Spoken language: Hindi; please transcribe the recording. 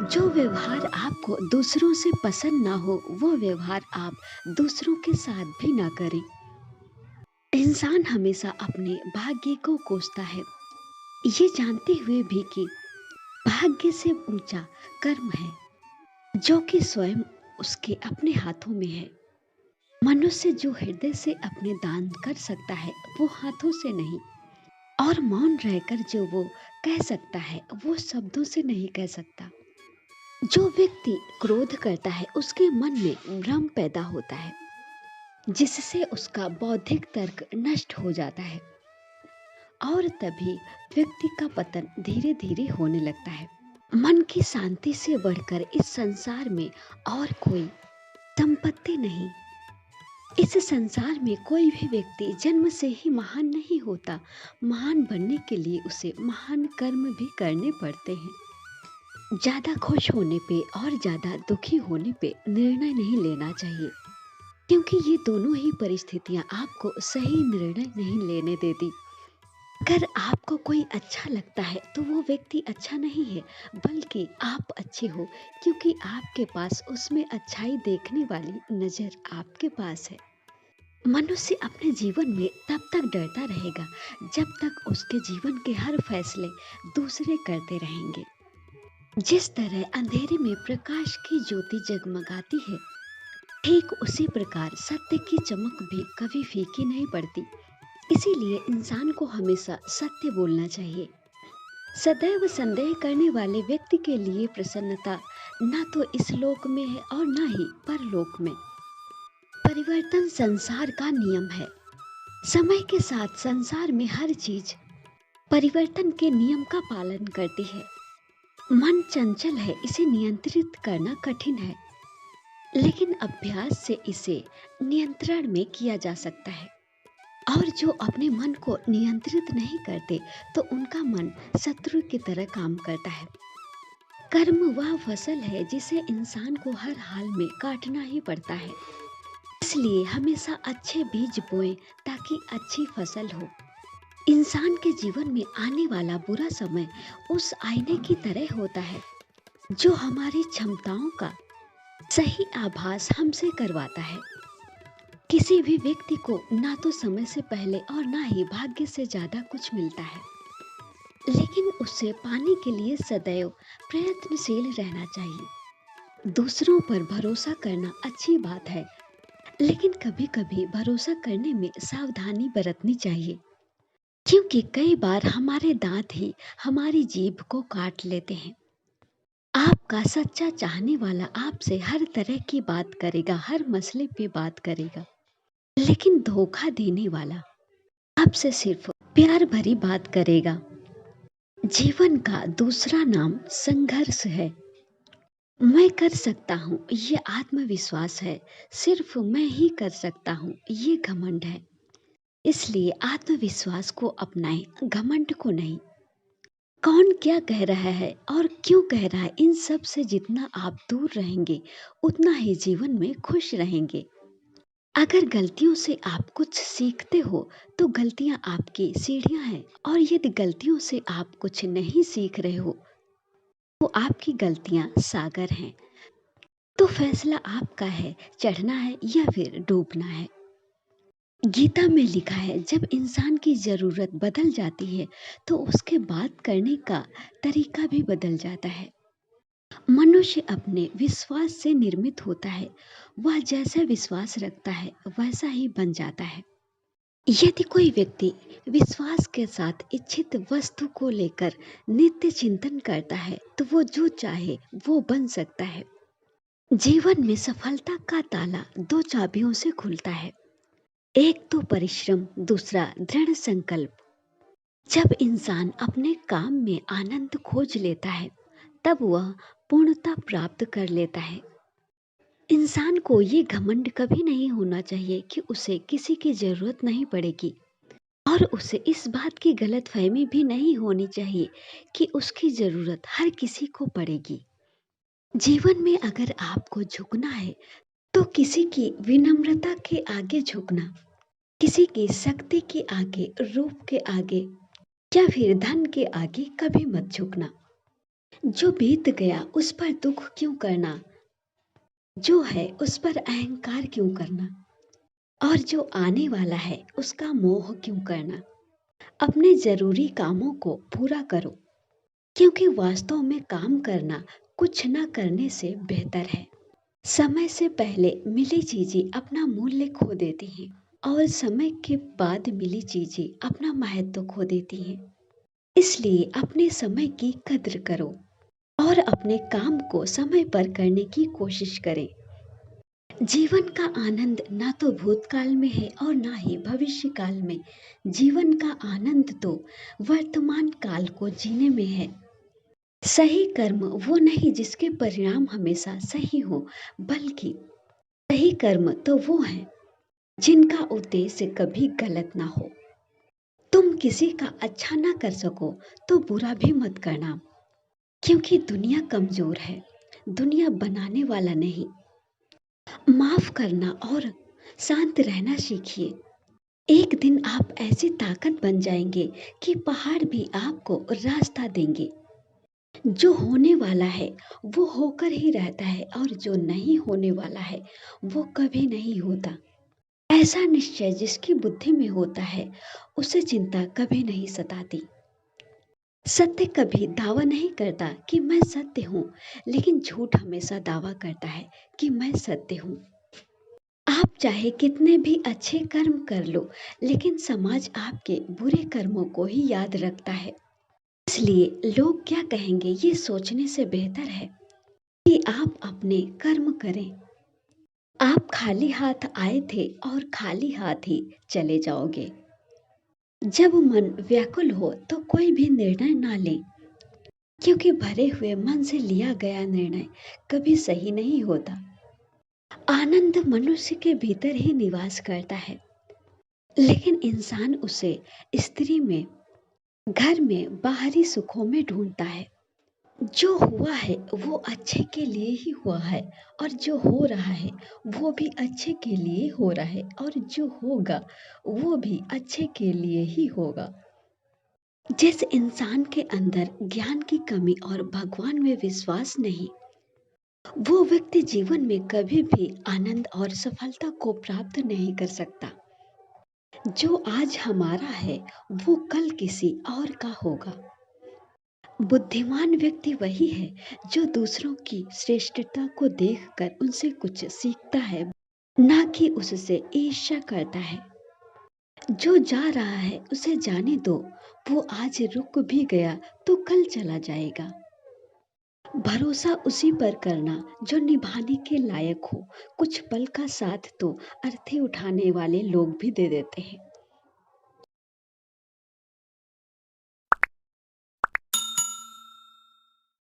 जो व्यवहार आपको दूसरों से पसंद ना हो, वो व्यवहार आप दूसरों के साथ भी ना करें। इंसान हमेशा अपने भाग्य को कोसता है, ये जानते हुए भी कि भाग्य से ऊंचा कर्म है, जो कि स्वयं उसके अपने हाथों में है। मनुष्य जो हृदय से अपने दान कर सकता है, वो हाथों से नहीं, और मौन रहकर जो वो कह सकता है, वो शब्दों से नहीं कह सकता। जो व्यक्ति क्रोध करता है, उसके मन में भ्रम पैदा होता है, जिससे उसका बौद्धिक तर्क नष्ट हो जाता है, और तभी व्यक्ति का पतन धीरे धीरे होने लगता है। मन की शांति से बढ़कर इस संसार में और कोई संपत्ति नहीं। इस संसार में कोई भी व्यक्ति जन्म से ही महान नहीं होता। महान बनने के लिए उसे महान कर्म भी करने पड़ते हैं। ज्यादा खुश होने पे और ज्यादा दुखी होने पे निर्णय नहीं लेना चाहिए, क्योंकि ये दोनों ही परिस्थितियां आपको सही निर्णय नहीं लेने देती। अगर आपको कोई अच्छा लगता है तो वो व्यक्ति अच्छा नहीं है, बल्कि आप अच्छे हो, क्योंकि आपके पास उसमें अच्छाई देखने वाली नजर आपके पास है। मनुष्य अपने जीवन में तब तक डरता रहेगा जब तक उसके जीवन के हर फैसले दूसरे करते रहेंगे। जिस तरह अंधेरे में प्रकाश की ज्योति जगमगाती है, ठीक उसी प्रकार सत्य की चमक भी कभी फीकी नहीं पड़ती। इसीलिए इंसान को हमेशा सत्य बोलना चाहिए। सदैव संदेह करने वाले व्यक्ति के लिए प्रसन्नता ना तो इस लोक में है और ना ही परलोक में। परिवर्तन संसार का नियम है। समय के साथ संसार में हर चीज परिवर्तन के नियम का पालन करती है। मन चंचल है, इसे नियंत्रित करना कठिन है, लेकिन अभ्यास से इसे नियंत्रण में किया जा सकता है। और जो अपने मन को नियंत्रित नहीं करते, तो उनका मन शत्रु की तरह काम करता है। कर्म वह फसल है जिसे इंसान को हर हाल में काटना ही पड़ता है। इसलिए हमेशा अच्छे बीज बोएं ताकि अच्छी फसल हो। इंसान के जीवन में आने वाला बुरा समय उस आईने की तरह होता है, जो हमारी क्षमताओं का सही आभास हमसे करवाता है। किसी भी व्यक्ति को ना तो समय से पहले और ना ही भाग्य से ज्यादा कुछ मिलता है, लेकिन उसे पाने के लिए सदैव प्रयत्नशील रहना चाहिए। दूसरों पर भरोसा करना अच्छी बात है, लेकिन कभी कभी भरोसा करने में सावधानी बरतनी चाहिए, क्योंकि कई बार हमारे दांत ही हमारी जीभ को काट लेते हैं। आपका सच्चा चाहने वाला आपसे हर तरह की बात करेगा, हर मसले पे बात करेगा, लेकिन धोखा देने वाला आपसे सिर्फ प्यार भरी बात करेगा। जीवन का दूसरा नाम संघर्ष है। मैं कर सकता हूँ, ये आत्मविश्वास है। सिर्फ मैं ही कर सकता हूँ, ये घमंड है। इसलिए आत्मविश्वास को अपनाएं, घमंड को नहीं। कौन क्या कह रहा है और क्यों कह रहा है, इन सब से जितना आप दूर रहेंगे, उतना ही जीवन में खुश रहेंगे। अगर गलतियों से आप कुछ सीखते हो, तो गलतियां आपकी सीढ़ियां हैं, और यदि गलतियों से आप कुछ नहीं सीख रहे हो, तो आपकी गलतियां सागर हैं। तो फैसला आपका है, चढ़ना है या फिर डूबना है। गीता में लिखा है, जब इंसान की जरूरत बदल जाती है, तो उसके बात करने का तरीका भी बदल जाता है। मनुष्य अपने विश्वास से निर्मित होता है। वह जैसा विश्वास रखता है, वैसा ही बन जाता है। यदि कोई व्यक्ति विश्वास के साथ इच्छित वस्तु को लेकर नित्य चिंतन करता है, तो वो जो चाहे वो बन सकता है। जीवन में सफलता का ताला दो चाबियों से खुलता है, एक तो परिश्रम, दूसरा दृढ़ संकल्प। जब इंसान अपने काम में आनंद खोज लेता है, तब वह पूर्णता प्राप्त कर लेता है। इंसान को ये घमंड कभी नहीं होना चाहिए कि उसे किसी की जरूरत नहीं पड़ेगी, और उसे इस बात की गलतफहमी भी नहीं होनी चाहिए कि उसकी जरूरत हर किसी को पड़ेगी। जीवन में अगर आपको झुकना है, तो किसी की विनम्रता के आगे झुकना, किसी की शक्ति के आगे, रूप के आगे, या फिर धन के आगे कभी मत झुकना। जो बीत गया उस पर दुख क्यों करना, जो है उस पर अहंकार क्यों करना, और जो आने वाला है उसका मोह क्यों करना। अपने जरूरी कामों को पूरा करो, क्योंकि वास्तव में काम करना कुछ ना करने से बेहतर है। समय से पहले मिली चीजें अपना मूल्य खो देती हैं, और समय के बाद मिली चीजें अपना महत्व खो देती हैं। इसलिए अपने समय की कद्र करो और अपने काम को समय पर करने की कोशिश करें। जीवन का आनंद ना तो भूतकाल में है और ना ही भविष्य काल में। जीवन का आनंद तो वर्तमान काल को जीने में है। सही कर्म वो नहीं जिसके परिणाम हमेशा सही हो, बल्कि सही कर्म तो वो है जिनका उद्देश्य कभी गलत ना हो। तुम किसी का अच्छा ना कर सको तो बुरा भी मत करना, क्योंकि दुनिया कमजोर है, दुनिया बनाने वाला नहीं। माफ करना और शांत रहना सीखिए। एक दिन आप ऐसी ताकत बन जाएंगे कि पहाड़ भी आपको रास्ता देंगे। जो होने वाला है वो होकर ही रहता है, और जो नहीं होने वाला है वो कभी नहीं होता। ऐसा निश्चय जिसकी बुद्धि में होता है उसे चिंता कभी नहीं सताती। सत्य कभी दावा नहीं करता कि मैं सत्य हूँ, लेकिन झूठ हमेशा दावा करता है कि मैं सत्य हूँ। आप चाहे कितने भी अच्छे कर्म कर लो, लेकिन समाज आपके बुरे कर्मों को ही याद रखता है। इसलिए लोग क्या कहेंगे ये सोचने से बेहतर है कि आप अपने कर्म करें। आप खाली हाथ आए थे और खाली हाथ ही चले जाओगे। जब मन व्याकुल हो तो कोई भी निर्णय ना ले, क्योंकि भरे हुए मन से लिया गया निर्णय कभी सही नहीं होता। आनंद मनुष्य के भीतर ही निवास करता है, लेकिन इंसान उसे स्त्री में, घर में, बाहरी सुखों में ढूंढता है। जो हुआ है वो अच्छे के लिए ही हुआ है, और जो हो रहा है वो भी अच्छे के लिए हो रहा है, और जो होगा वो भी अच्छे के लिए ही होगा। जिस इंसान के अंदर ज्ञान की कमी और भगवान में विश्वास नहीं, वो व्यक्ति जीवन में कभी भी आनंद और सफलता को प्राप्त नहीं कर सकता। जो आज हमारा है वो कल किसी और का होगा। बुद्धिमान व्यक्ति वही है जो दूसरों की श्रेष्ठता को देखकर उनसे कुछ सीखता है, ना कि उससे ईर्ष्या करता है। जो जा रहा है उसे जाने दो, वो आज रुक भी गया तो कल चला जाएगा। भरोसा उसी पर करना जो निभाने के लायक हो। कुछ पल का साथ तो अर्थी उठाने वाले लोग भी दे देते हैं।